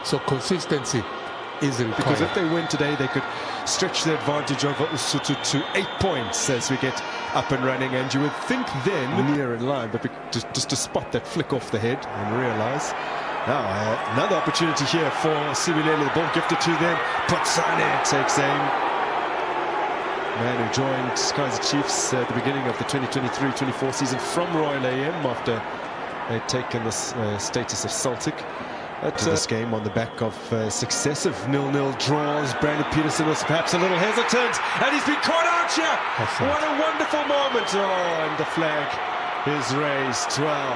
So consistency is required. Because if they win today, they could stretch the advantage over Lesotho to 8 points as we get up and running. And you would think then near in line, but just to spot that flick off the head and realise. Now another opportunity here for Siwelele. The ball gifted to them. Potsane takes aim. Man who joined Kaizer Chiefs at the beginning of the 2023-24 season from Royal AM after they'd taken the status of Celtic. This game on the back of successive 0-0 draws. Brandon Peterson was perhaps a little hesitant, and he's been caught out here. What a wonderful moment. Oh, and the flag is raised. Well,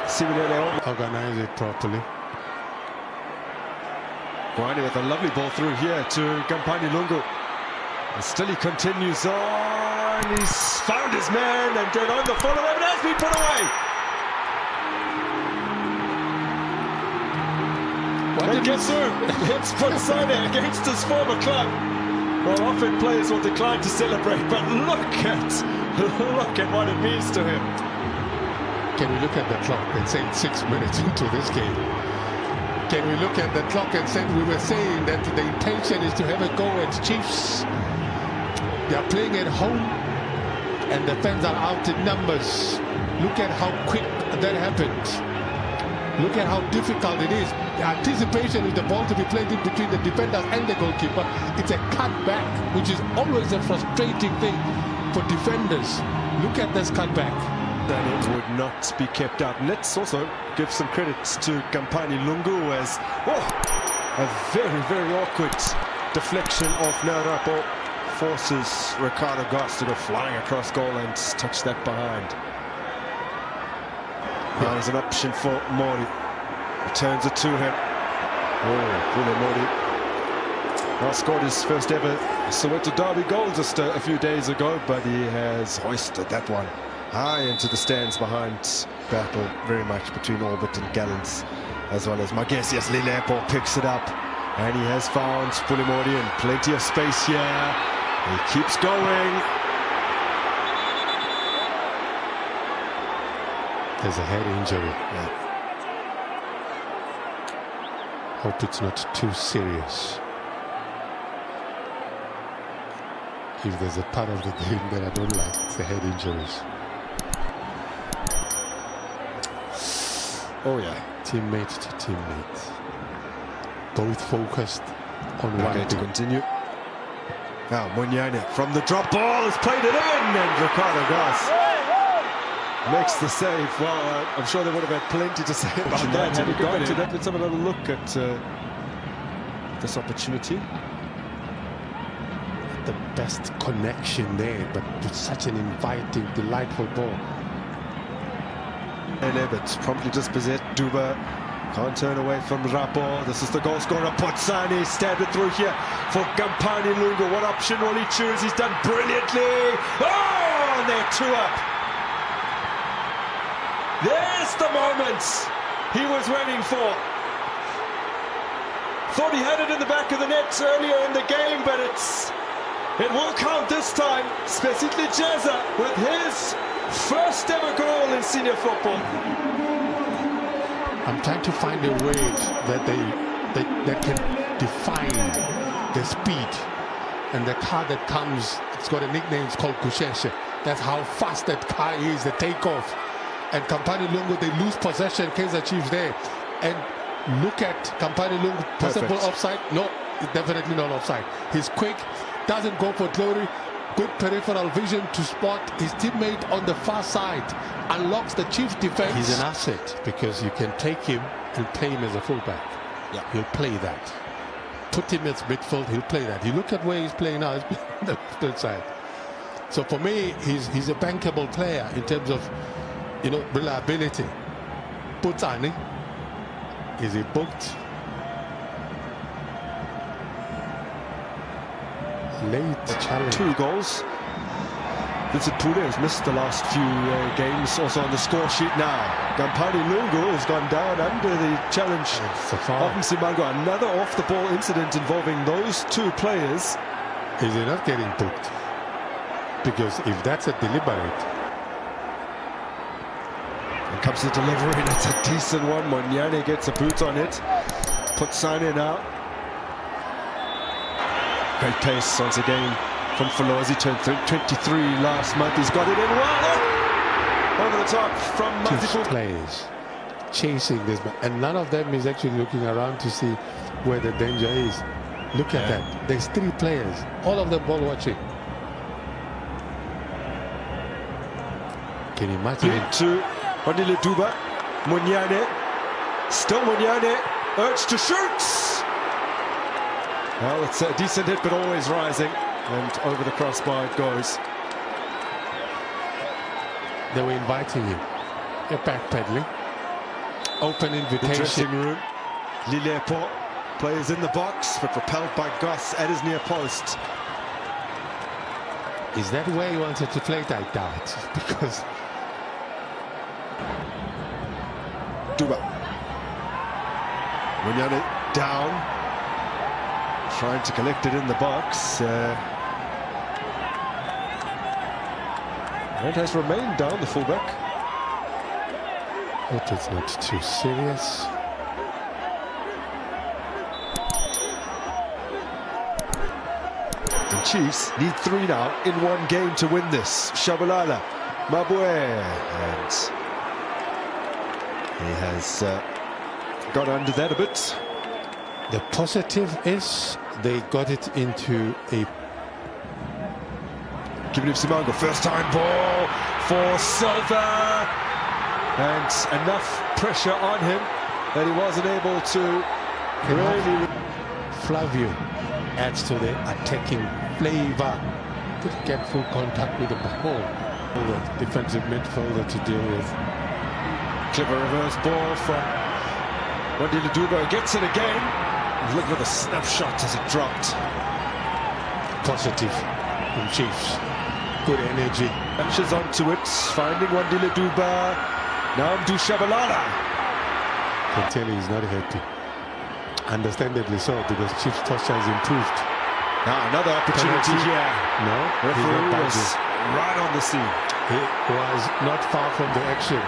Siwelele organize it properly. Gwani with a lovely ball through here to Kampani Lungu. And still he continues on. He's found his man, and then on the follow-up, it has been put away. What did gets through? It's Potsane against his former club. Well, often players will decline to celebrate, but look at what it means to him. Can we look at the clock and say 6 minutes into this game? Can we look at the clock and say we were saying that the intention is to have a go at Chiefs? They are playing at home, and the fans are out in numbers. Look at how quick that happened. Look at how difficult it is. The anticipation is the ball to be played in between the defenders and the goalkeeper. It's a cutback, which is always a frustrating thing for defenders. Look at this cutback. Then it would not be kept out. And let's also give some credit to Kampani Lungu as a very, very awkward deflection of Narapo forces Ricardo Goss to go flying across goal and touch that behind. Now there's an option for Mori. Returns it to him. Oh, Pule Mori. Now scored his first ever Soweto derby goal just a few days ago, but he has hoisted that one high into the stands behind. Battle very much between Orbit and Gallants, as well as Magesius. Lilepo picks it up, and he has found Pule Mori in plenty of space here. He keeps going. There's a head injury. Yeah. Hope it's not too serious. If there's a part of the game that I don't like, it's the head injuries. Oh yeah. Teammate to teammate. Both focused on one thing. To continue. Now Munyane from the drop ball has played it in, and Ricardo Goss makes the save. Well, I'm sure they would have had plenty to say about that. Had he gone to that, let's have another look at this opportunity. The best connection there, but with such an inviting, delightful ball. But promptly dispossessed. Duba can't turn away from Rapo. This is the goal scorer. Potsane stabbed it through here for Kampani Lungu. What option will he choose? He's done brilliantly. Oh, and they're 2 up. There's the moment he was waiting for. Thought he had it in the back of the net earlier in the game, but it will count this time. Specifically Jazza with his first ever goal in senior football. I'm trying to find a way that can define the speed. And the car that comes, it's got a nickname, it's called Kusheshe. That's how fast that car is, the takeoff. And Kampani Lungu, they lose possession, Kaizer Chiefs there. And look at Kampani Lungu, possible offside. No, definitely not offside. He's quick, doesn't go for glory. Good peripheral vision to spot his teammate on the far side. Unlocks the Chiefs defense. He's an asset because you can take him and play him as a fullback. Yeah. He'll play that. Put him as midfield, he'll play that. You look at where he's playing now, he's on the left side. So for me, he's a bankable player in terms of, you know, reliability. Potsane, is he booked? Late challenge. 2 goals. Vincent Pule has missed the last few games, also on the score sheet now. Kampani Lungu has gone down under the challenge of Msimango. Another off-the-ball incident involving those 2 players. Is he not getting booked? Because if that's a deliberate... And comes the delivery, and it's a decent one. Monyane gets a boot on it. Puts Sane now. Great pace once again from Folozi. Turned 23 last month. He's got it in well. Over the top from Mazibu. Players chasing this, and none of them is actually looking around to see where the danger is. Look at that. There's 3 players, all of them ball watching. Can you imagine? Into Wandile Duba, Monyane, still Monyane, urged to shoot. Well, it's a decent hit, but always rising, and over the crossbar it goes. They were inviting him. You're backpedaling. Open invitation. The dressing room. Lilepo plays in the box, but repelled by Goss at his near post. Is that where he wanted to play? I doubt, because Duba. Monyane down. Trying to collect it in the box. And has remained down, the fullback. it is not too serious. And Chiefs need 3 now in one game to win this. Shabalala, Mabue, and he has got under that a bit. The positive is they got it into a... Giving him Simango, first time ball for Silva, and enough pressure on him that he wasn't able to really... Flavio adds to the attacking flavor. Couldn't get full contact with the ball. The defensive midfielder to deal with. Clever reverse ball from Wandile Duba, gets it again. Look at the snapshot as it dropped. Positive from Chiefs. Good energy. Punches onto it, finding Wandile Duba. Now Mdu Shabalala. Can tell he's not happy. Understandably so, because Chiefs' posture has improved. Now another opportunity here. No, Referee was right on the scene. He was not far from the action.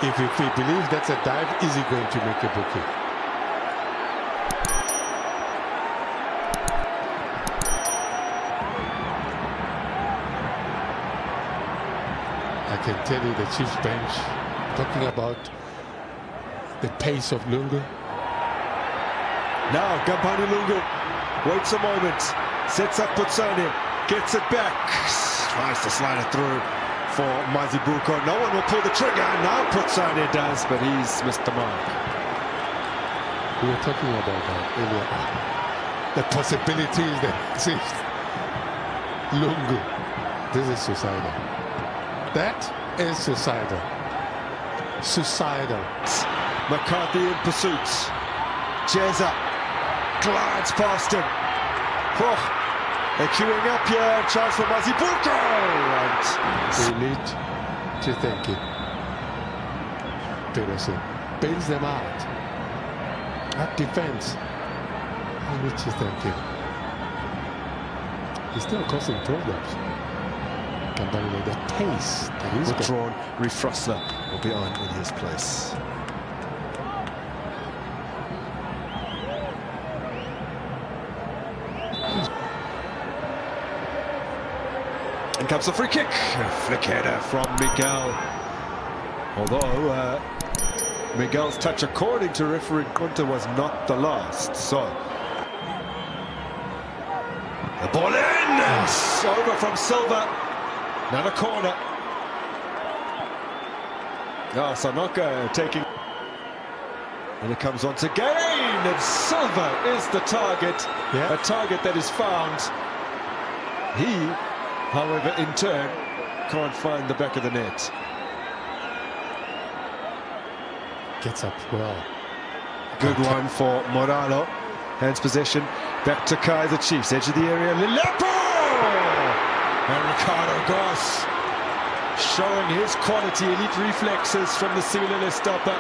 If we believe that's a dive, is he going to make a booking? I can tell you the Chiefs bench talking about the pace of Lungu. Now Gampani Lungu waits a moment, sets up Putsane, gets it back, tries to slide it through for Mazibuko. No one will pull the trigger. Now Putsane does, but he's missed the mark. We were talking about that earlier. The possibilities that Chiefs. Lungu. This is suicidal. That is suicidal. Suicidal. McCarthy in pursuit. Jeza glides past him. Oh, they're queuing up here. Chance for Mazibuko. We need to thank him. Peterson bails them out. That defense. We need to thank him. He's still causing problems. The pace that he's withdrawn. Refrosler will be on in his place. And comes the free kick. A flick header from Miguel. Although Miguel's touch, according to referee Kunta, was not the last. So the ball in. It's over from Silva. Another corner. Now Sanoka taking. And it comes once again. And Silva is the target. Yeah. A target that is found. He, however, in turn, can't find the back of the net. Gets up well. Good one for Moralo. Hands possession. Back to Kaizer Chiefs. Edge of the area. Lilepo! And Ricardo Goss showing his quality, elite reflexes from the Siwelele stopper.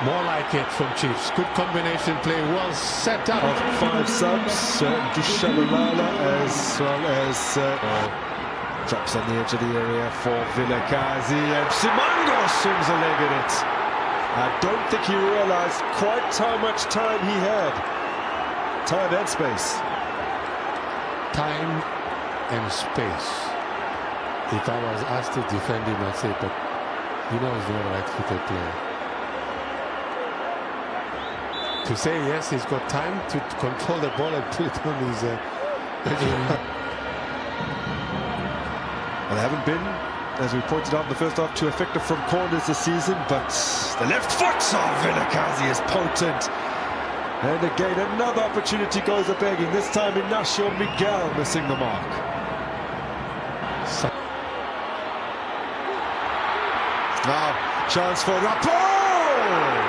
More like it from Chiefs. Good combination play, well set up. Of 5 subs, Dushabalala as well as Drops on the edge of the area for Vilakazi, and Simango swings a leg at it. I don't think he realized quite how much time he had. Time and space. Time and space. If I was asked to defend him, I'd say, but you know he's not a right-footed player. To say yes, he's got time to control the ball and put it on his... Well, they haven't been, as we pointed out in the first half, too effective from corners this season, but the left foot of Vilakazi is potent. And again, another opportunity goes a-begging, this time Inacio Miguel missing the mark. Now, chance for Rapo!